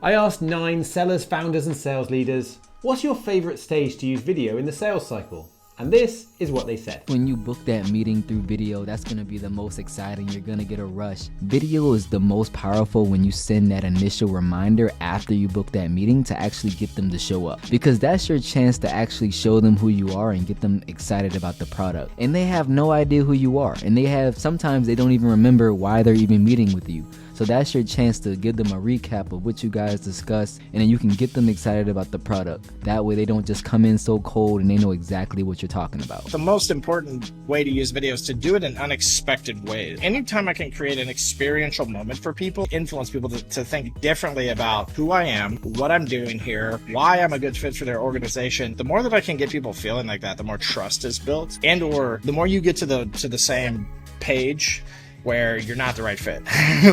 I asked 9 sellers, founders, and sales leaders, what's your favorite stage to use video in the sales cycle? And this is what they said. When you book that meeting through video, that's gonna be the most exciting. You're gonna get a rush. Video is the most powerful when you send that initial reminder after you book that meeting to actually get them to show up. Because that's your chance to actually show them who you are and get them excited about the product. And they have no idea who you are. And sometimes they don't even remember why they're even meeting with you. So that's your chance to give them a recap of what you guys discussed, and then you can get them excited about the product. That way they don't just come in so cold and they know exactly what you're talking about. The most important way to use video is to do it in unexpected ways. Anytime I can create an experiential moment for people, influence people to think differently about who I am, what I'm doing here, why I'm a good fit for their organization, the more that I can get people feeling like that, the more trust is built, and or the more you get to the same page where you're not the right fit.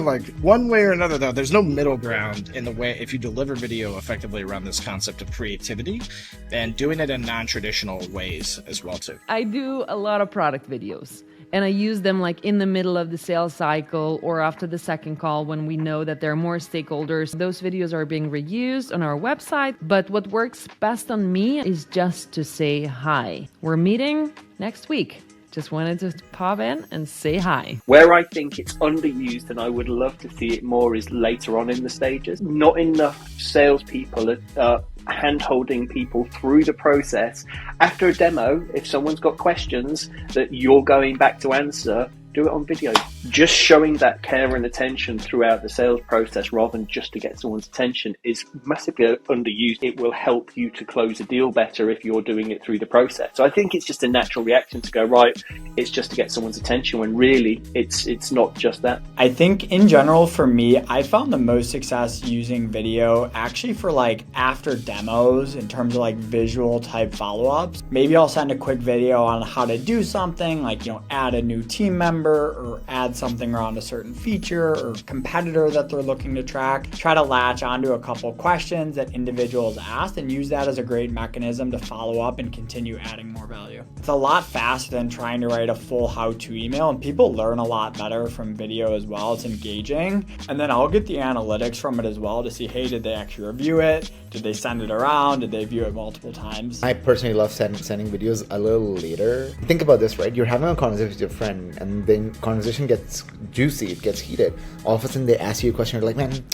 Like one way or another though, there's no middle ground in the way if you deliver video effectively around this concept of creativity and doing it in non-traditional ways as well too. I do a lot of product videos and I use them like in the middle of the sales cycle or after the second call when we know that there are more stakeholders. Those videos are being reused on our website, but what works best on me is just to say hi. We're meeting next week. Just wanted to pop in and say hi. Where I think it's underused and I would love to see it more is later on in the stages. Not enough salespeople are hand-holding people through the process. After a demo, if someone's got questions that you're going back to answer, do it on video. Just showing that care and attention throughout the sales process rather than just to get someone's attention is massively underused. It will help you to close a deal better if you're doing it through the process. So I think it's just a natural reaction to go, right, it's just to get someone's attention when really it's not just that. I think in general for me, I found the most success using video actually for like after demos in terms of like visual type follow-ups. Maybe I'll send a quick video on how to do something like, add a new team member or add something around a certain feature or competitor that they're looking to track. Try to latch onto a couple questions that individuals asked and use that as a great mechanism to follow up and continue adding more value. It's a lot faster than trying to write a full how-to email, and people learn a lot better from video as well. It's engaging. And then I'll get the analytics from it as well to see, hey, did they actually review it? Did they send it around? Did they view it multiple times? I personally love sending videos a little later. Think about this, right? You're having a conversation with your friend and then conversation gets juicy, it gets heated. All of a sudden they ask you a question, you're like, man,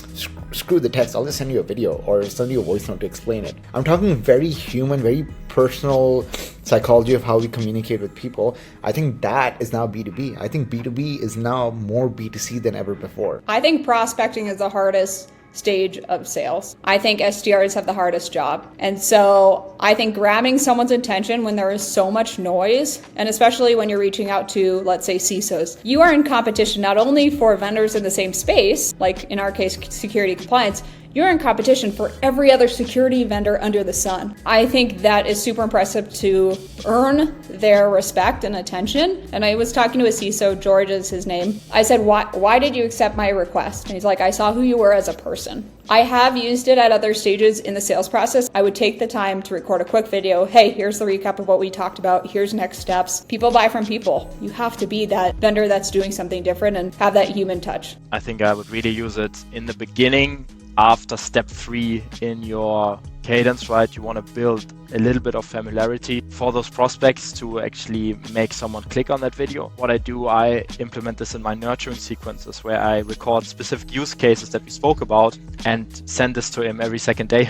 screw the text, I'll just send you a video or send you a voice note to explain it. I'm talking very human, very personal psychology of how we communicate with people. I think that is now B2B. I think B2B is now more B2C than ever before. I think prospecting is the hardest stage of sales. I think SDRs have the hardest job. And so I think grabbing someone's attention when there is so much noise, and especially when you're reaching out to, let's say, CISOs, you are in competition not only for vendors in the same space, like in our case, security compliance, you're in competition for every other security vendor under the sun. I think that is super impressive to earn their respect and attention. And I was talking to a CISO, George is his name. I said, why did you accept my request? And he's like, I saw who you were as a person. I have used it at other stages in the sales process. I would take the time to record a quick video. Hey, here's the recap of what we talked about. Here's next steps. People buy from people. You have to be that vendor that's doing something different and have that human touch. I think I would really use it in the beginning. After step 3 in your cadence, right? You want to build a little bit of familiarity for those prospects to actually make someone click on that video. What I do, I implement this in my nurturing sequences where I record specific use cases that we spoke about and send this to him every second day,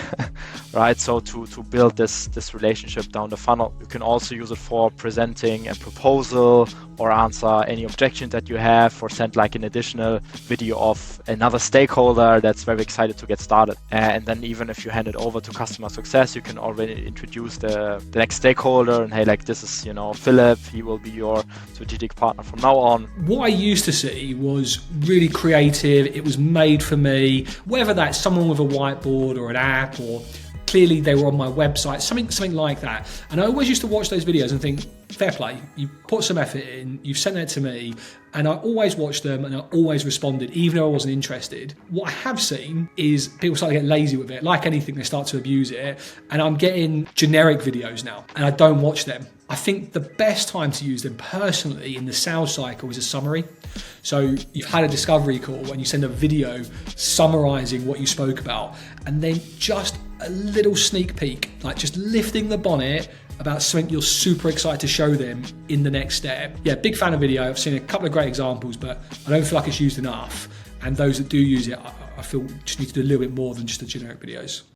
right? So to build this relationship down the funnel. You can also use it for presenting a proposal or answer any objection that you have, or send like an additional video of another stakeholder that's very excited to get started. And then even if you hand it over to customer success, you can already introduce the next stakeholder and hey, like this is, Philip, he will be your strategic partner from now on. What I used to see was really creative. It was made for me, whether that's someone with a whiteboard or an app, or clearly they were on my website, something like that. And I always used to watch those videos and think, fair play. You put some effort in, you've sent that to me, and I always watched them and I always responded, even though I wasn't interested. What I have seen is people start to get lazy with it. Like anything, they start to abuse it. And I'm getting generic videos now, and I don't watch them. I think the best time to use them personally in the sales cycle is a summary. So you've had a discovery call and you send a video summarizing what you spoke about, and then just a little sneak peek, like just lifting the bonnet about something you're super excited to show them in the next step. Yeah, big fan of video. I've seen a couple of great examples, but I don't feel like it's used enough. And those that do use it, I feel just need to do a little bit more than just the generic videos.